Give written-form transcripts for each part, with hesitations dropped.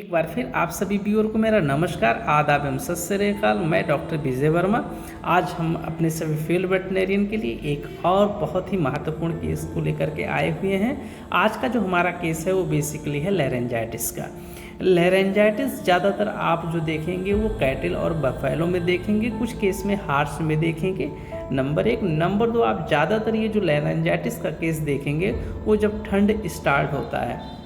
एक बार फिर आप सभी व्यूअर को मेरा नमस्कार, आदाब एवं सत श्री अकाल। मैं डॉक्टर विजय वर्मा। आज हम अपने सभी फील्ड वेटनेरियन के लिए एक और बहुत ही महत्वपूर्ण केस को लेकर के आए हुए हैं। आज का जो हमारा केस है वो बेसिकली है लैरेंजाइटिस का। लैरेंजाइटिस ज़्यादातर आप जो देखेंगे वो कैटल और बफेलो में देखेंगे, कुछ केस में हार्स में देखेंगे। नंबर 1। नंबर 2, आप ज़्यादातर ये जो लैरेंजाइटिस का केस देखेंगे वो जब ठंड स्टार्ट होता है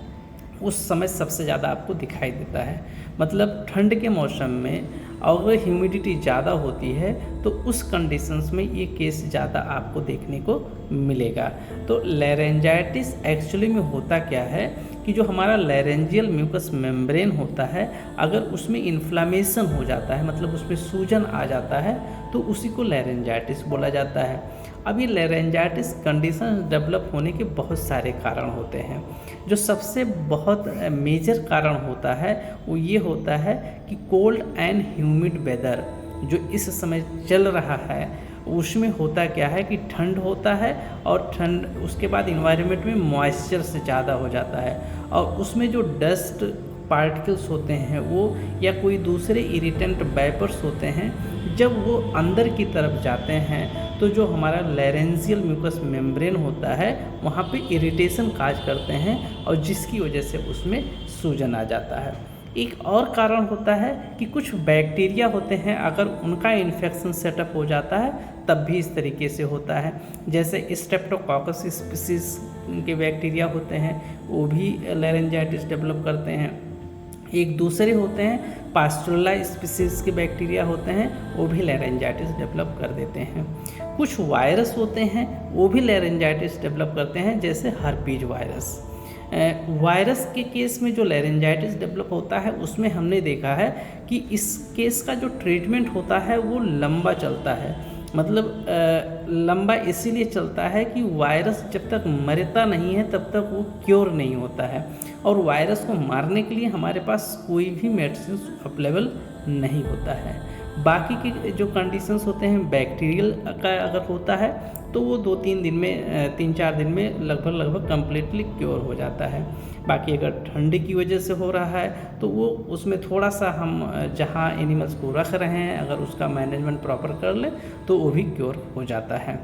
उस समय सबसे ज़्यादा आपको दिखाई देता है। मतलब ठंड के मौसम में अगर ह्यूमिडिटी ज़्यादा होती है तो उस कंडीशंस में ये केस ज़्यादा आपको देखने को मिलेगा। तो लैरेंजाइटिस एक्चुअली में होता क्या है कि जो हमारा लैरेंजियल म्यूकस मेम्ब्रेन होता है, अगर उसमें इन्फ्लामेशन हो जाता है, मतलब उसमें सूजन आ जाता है, तो उसी को लैरेंजाइटिस बोला जाता है। अब ये लैरेंजाइटिस कंडीशन डेवलप होने के बहुत सारे कारण होते हैं। जो सबसे बहुत मेजर कारण होता है वो ये होता है कि कोल्ड एंड ह्यूमिड वेदर जो इस समय चल रहा है उसमें होता क्या है कि ठंड होता है, और ठंड उसके बाद इन्वायरमेंट में मॉइस्चर से ज़्यादा हो जाता है, और उसमें जो डस्ट पार्टिकल्स होते हैं वो या कोई दूसरे इरिटेंट वेपर्स होते हैं, जब वो अंदर की तरफ जाते हैं तो जो हमारा लैरेंजियल म्यूकस मेम्ब्रेन होता है वहाँ पे इरिटेशन काज करते हैं, और जिसकी वजह से उसमें सूजन आ जाता है। एक और कारण होता है कि कुछ बैक्टीरिया होते हैं, अगर उनका इन्फेक्शन सेटअप हो जाता है तब भी इस तरीके से होता है। जैसे स्ट्रेप्टोकोकस स्पीसीज के बैक्टीरिया होते हैं वो भी लैरेंजाइटिस डेवलप करते हैं। एक दूसरे होते हैं पास्टुरेला स्पीसीज के बैक्टीरिया होते हैं वो भी लैरेंजाइटिस डेवलप कर देते हैं। कुछ वायरस होते हैं वो भी लैरेंजाइटिस डेवलप करते हैं, जैसे हर्पीज वायरस। वायरस के केस में जो लैरेंजाइटिस डेवलप होता है उसमें हमने देखा है कि इस केस का जो ट्रीटमेंट होता है वो लंबा चलता है। मतलब लंबा इसीलिए चलता है कि वायरस जब तक मरता नहीं है तब तक वो क्योर नहीं होता है, और वायरस को मारने के लिए हमारे पास कोई भी मेडिसिन अवेलेबल नहीं होता है। बाकी के जो कंडीशंस होते हैं बैक्टीरियल का अगर होता है तो वो 2-3 दिन में 3-4 दिन में लगभग कम्प्लीटली क्योर हो जाता है। बाकी अगर ठंड की वजह से हो रहा है तो वो उसमें थोड़ा सा हम जहाँ एनिमल्स को रख रहे हैं अगर उसका मैनेजमेंट प्रॉपर कर ले तो वो भी क्योर हो जाता है।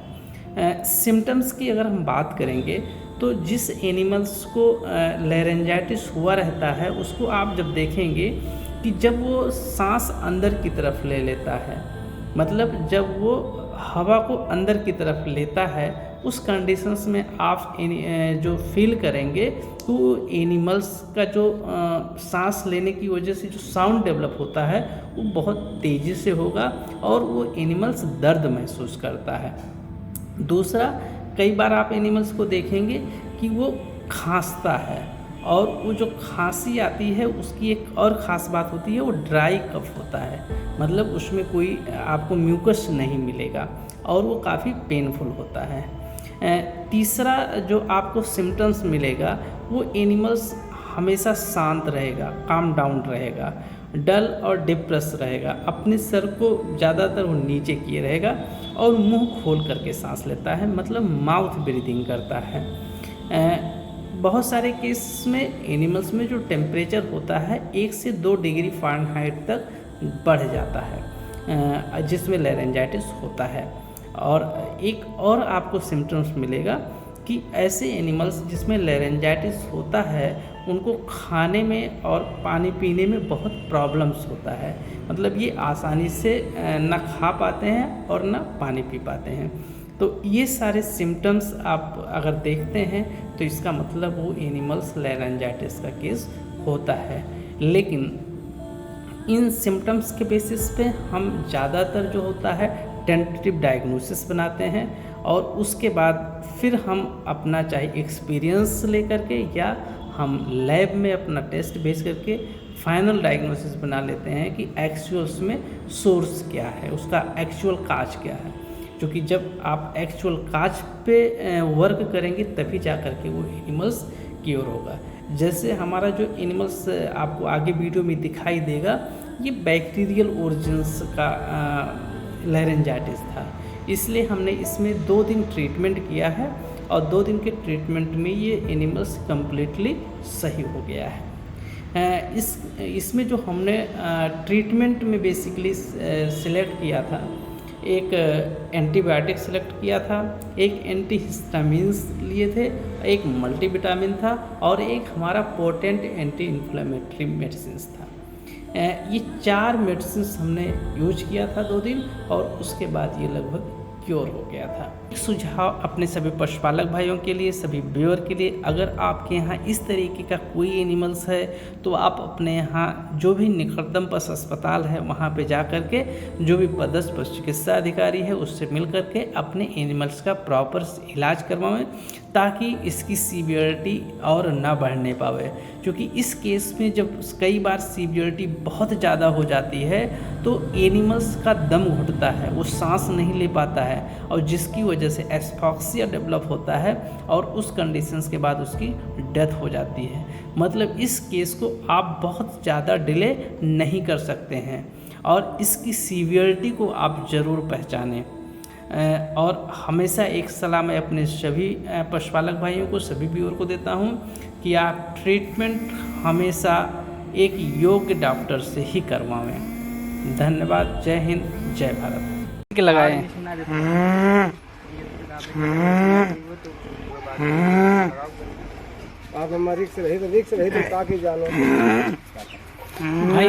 सिम्टम्स की अगर हम बात करेंगे तो जिस एनिमल्स को लैरेंजाइटिस हुआ रहता है उसको आप जब देखेंगे कि जब वो सांस अंदर की तरफ ले लेता है, मतलब जब वो हवा को अंदर की तरफ लेता है, उस कंडीशंस में आप जो फील करेंगे तो एनिमल्स का जो सांस लेने की वजह से जो साउंड डेवलप होता है वो बहुत तेज़ी से होगा और वो एनिमल्स दर्द महसूस करता है। दूसरा, कई बार आप एनिमल्स को देखेंगे कि वो खांसता है, और वो जो खांसी आती है उसकी एक और ख़ास बात होती है, वो ड्राई कफ होता है, मतलब उसमें कोई आपको म्यूकस नहीं मिलेगा और वो काफ़ी पेनफुल होता है। तीसरा जो आपको सिम्टम्स मिलेगा वो एनिमल्स हमेशा शांत रहेगा, काम डाउन रहेगा, डल और डिप्रेस रहेगा, अपने सर को ज़्यादातर वो नीचे किए रहेगा और मुंह खोल करके सांस लेता है, मतलब माउथ ब्रीदिंग करता है। बहुत सारे केस में एनिमल्स में जो टेम्परेचर होता है 1 से 2 डिग्री फ़ारेनहाइट तक बढ़ जाता है, जिसमें लैरेंजाइटिस होता है। और एक और आपको सिम्टम्स मिलेगा कि ऐसे एनिमल्स जिसमें लैरेंजाइटिस होता है उनको खाने में और पानी पीने में बहुत प्रॉब्लम्स होता है, मतलब ये आसानी से ना खा पाते हैं और ना पानी पी पाते हैं। तो ये सारे सिम्टम्स आप अगर देखते हैं तो इसका मतलब वो एनिमल्स लैरेंजाइटिस का केस होता है। लेकिन इन सिम्टम्स के बेसिस पे हम ज़्यादातर जो होता है टेंटेटिव डायग्नोसिस बनाते हैं, और उसके बाद फिर हम अपना चाहे एक्सपीरियंस लेकर के या हम लैब में अपना टेस्ट भेज करके फाइनल डायग्नोसिस बना लेते हैं कि एक्चुअल्स में सोर्स क्या है, उसका एक्चुअल काज क्या है। क्योंकि जब आप एक्चुअल काज पे वर्क करेंगे तभी जा कर के वो एनिमल्स क्योर होगा। जैसे हमारा जो एनिमल्स आपको आगे वीडियो में दिखाई देगा ये बैक्टीरियल ओरिजिन्स का लैरेंजाइटिस था, इसलिए हमने इसमें 2 दिन ट्रीटमेंट किया है और 2 दिन के ट्रीटमेंट में ये एनिमल्स कम्प्लीटली सही हो गया है। इसमें जो हमने ट्रीटमेंट में बेसिकली सिलेक्ट किया था, एक एंटीबायोटिक सेलेक्ट किया था, एक एंटीहिस्टामिन्स लिए थे, एक मल्टीविटामिन था और एक हमारा पोटेंट एंटी इन्फ्लेमेटरी मेडिसिन्स था। ये 4 मेडिसिन्स हमने यूज किया था 2 दिन और उसके बाद ये लगभग क्योर हो गया था। एक सुझाव अपने सभी पशुपालक भाइयों के लिए, सभी व्यूअर के लिए, अगर आपके यहाँ इस तरीके का कोई एनिमल्स है तो आप अपने यहाँ जो भी निकटतम पशु अस्पताल है वहाँ पे जा कर के जो भी पदस्थ पशु चिकित्सा अधिकारी है उससे मिल कर के अपने एनिमल्स का प्रॉपर इलाज करवाएं, ताकि इसकी सीवियरिटी और ना बढ़ने पावे। क्योंकि इस केस में जब कई बार सीवियरिटी बहुत ज़्यादा हो जाती है तो एनिमल्स का दम घुटता है, वो सांस नहीं ले पाता है और जिसकी वजह से एस्फॉक्सिया डेवलप होता है और उस कंडीशंस के बाद उसकी डेथ हो जाती है। मतलब इस केस को आप बहुत ज़्यादा डिले नहीं कर सकते हैं और इसकी सीवियरिटी को आप ज़रूर पहचानें। और हमेशा एक सलाह मैं अपने सभी पशुपालक भाइयों को, सभी व्यूअर को देता हूं कि आप ट्रीटमेंट हमेशा एक योग्य डॉक्टर से ही करवाएं। धन्यवाद। जय हिंद, जय भारत। लगाए आप हमारी रिक्स रही तो ताकि जानो भाई।